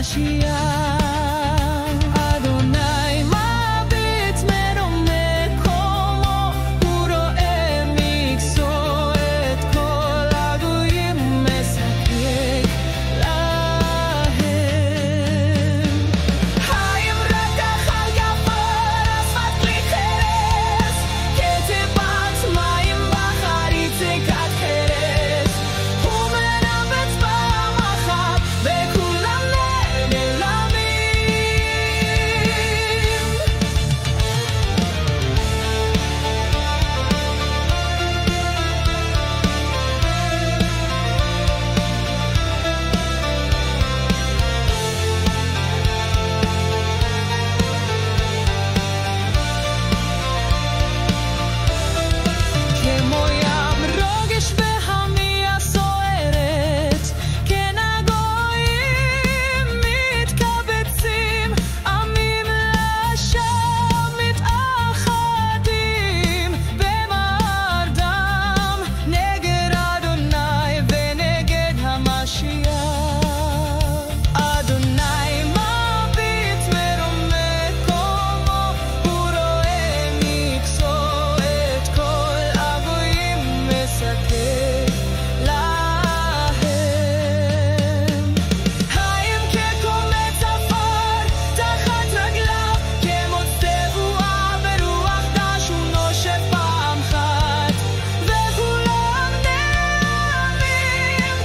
המשיח. אדוני מביט ממקומו, הוא רואה מקצוע את כל הגויים, מספק להם. האמרת על גבר אספת כלי חרס, כתיבת מים בחר יציקת חרס, הוא מנבץ פעם אחת וכולם נעלמים. כמו ים רוגש והמיה סוערת, כן הגויים מתקבצים, עמים לשם מתאחדים, במר דם נגד אדוני ונגד המשיח. אדוני מביט ממקומו, הוא רואה מקצוע את כל הגויים, מספק להם. האם כקומץ עפר תחת רגליו, כמוץ תבואה ברוח דש, הוא נושף פעם אחת וכולם נעלמים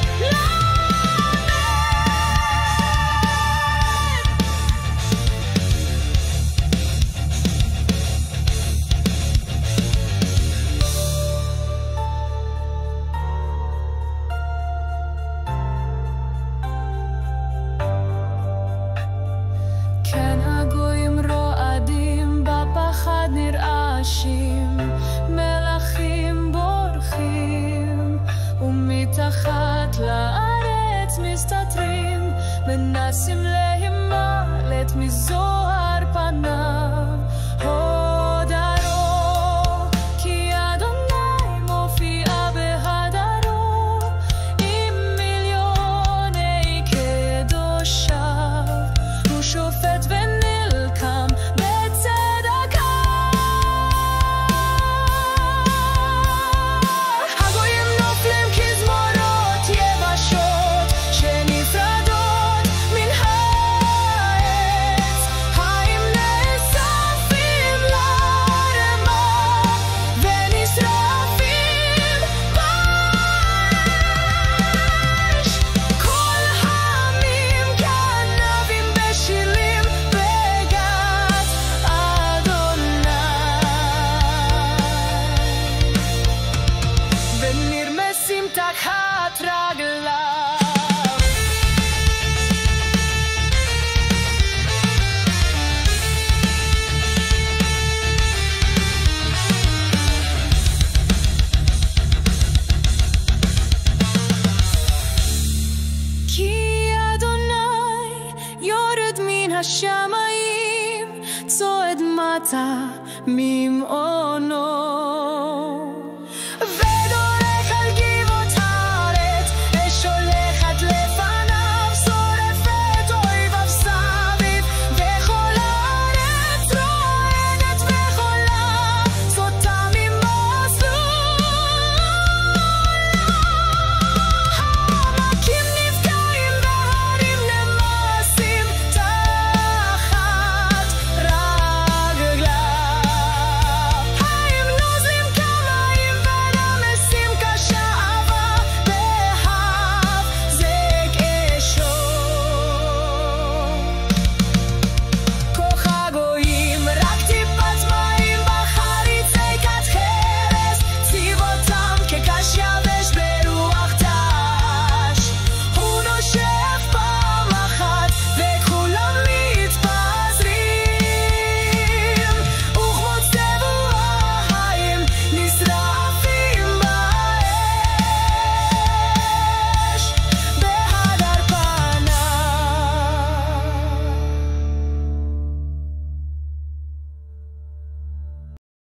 כן הגויים רועדים, בפחד נרעשים, מלכים בורחים, ומתחת לארץ מסתתרים, מנסים להימלט מזוהר פניו. הודרו כי אדוני מופיע בהדרו, עם מיליוני קדושיו, הוא שופט ונלקם בצדקה. הגויים נופלים כזמורות יבשות, שנפרדות מן העץ. האם נאספים לערמה ונשרפים באש. כל העמים גנבים בשילים בגת אדוני, ונרמסים תחת רגליו. כי אדוני יורד מן השמיים, צועד מטה ממעונו.